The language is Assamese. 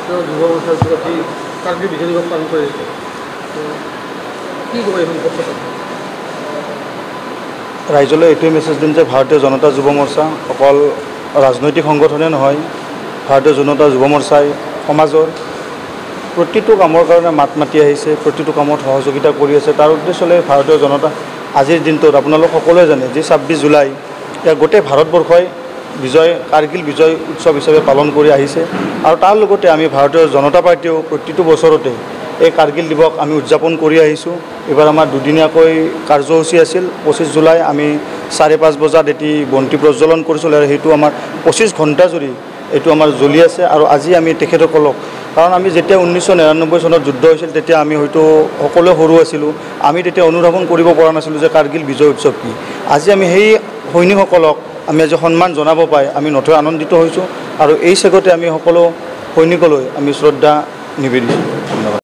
ৰাষ্ট্ৰীয় যুৱ মৰ্চাৰ যোগেদি কাৰ্গিল বিজয় দিৱস পালন কৰি আছে কি ক'ব এই সম্পৰ্কত ৰাইজলৈ এইটোৱে মেছেজ দিম যে ভাৰতীয় জনতা যুৱ মৰ্চা অকল ৰাজনৈতিক সংগঠনে নহয়, ভাৰতীয় জনতা যুৱ মৰ্চাই সমাজৰ প্ৰতিটো কামৰ কাৰণে মাত মাতি আহিছে, প্ৰতিটো কামত সহযোগিতা কৰি আছে। তাৰ উদ্দেশ্যলৈ ভাৰতীয় জনতা আজিৰ দিনটোত আপোনালোক সকলোৱে জানে যে 26 জুলাই ইয়াৰ গোটেই ভাৰতবৰ্ষই কাৰ্গিল বিজয় উৎসৱ হিচাপে পালন কৰি আহিছে। আৰু তাৰ লগতে আমি ভাৰতীয় জনতা পাৰ্টীয়েও প্ৰতিটো বছৰতে এই কাৰ্গিল দিৱস আমি উদযাপন কৰি আহিছোঁ। এইবাৰ আমাৰ দুদিনীয়াকৈ কাৰ্যসূচী আছিল। 25 জুলাই আমি 5:30 বজাত এটি বন্তি প্ৰজ্বলন কৰিছিলোঁ আৰু সেইটো আমাৰ 25 ঘণ্টা জুৰি এইটো আমাৰ জ্বলি আছে। আৰু আজি আমি তেখেতসকলক, কাৰণ আমি যেতিয়া 1999 চনত যুদ্ধ হৈছিল তেতিয়া আমি হয়তো সকলোৱে সৰু আছিলোঁ, আমি তেতিয়া অনুধাৱন কৰিব পৰা নাছিলোঁ যে কাৰ্গিল বিজয় উৎসৱ কি। আজি আমি সেই সৈনিকসকলক আমি আজি সন্মান জনাব পাই আমি নথৈ আনন্দিত হৈছোঁ। আৰু এই চেগতে আমি সকলো সৈনিকলৈ আমি শ্ৰদ্ধা নিবেদিছোঁ। ধন্যবাদ।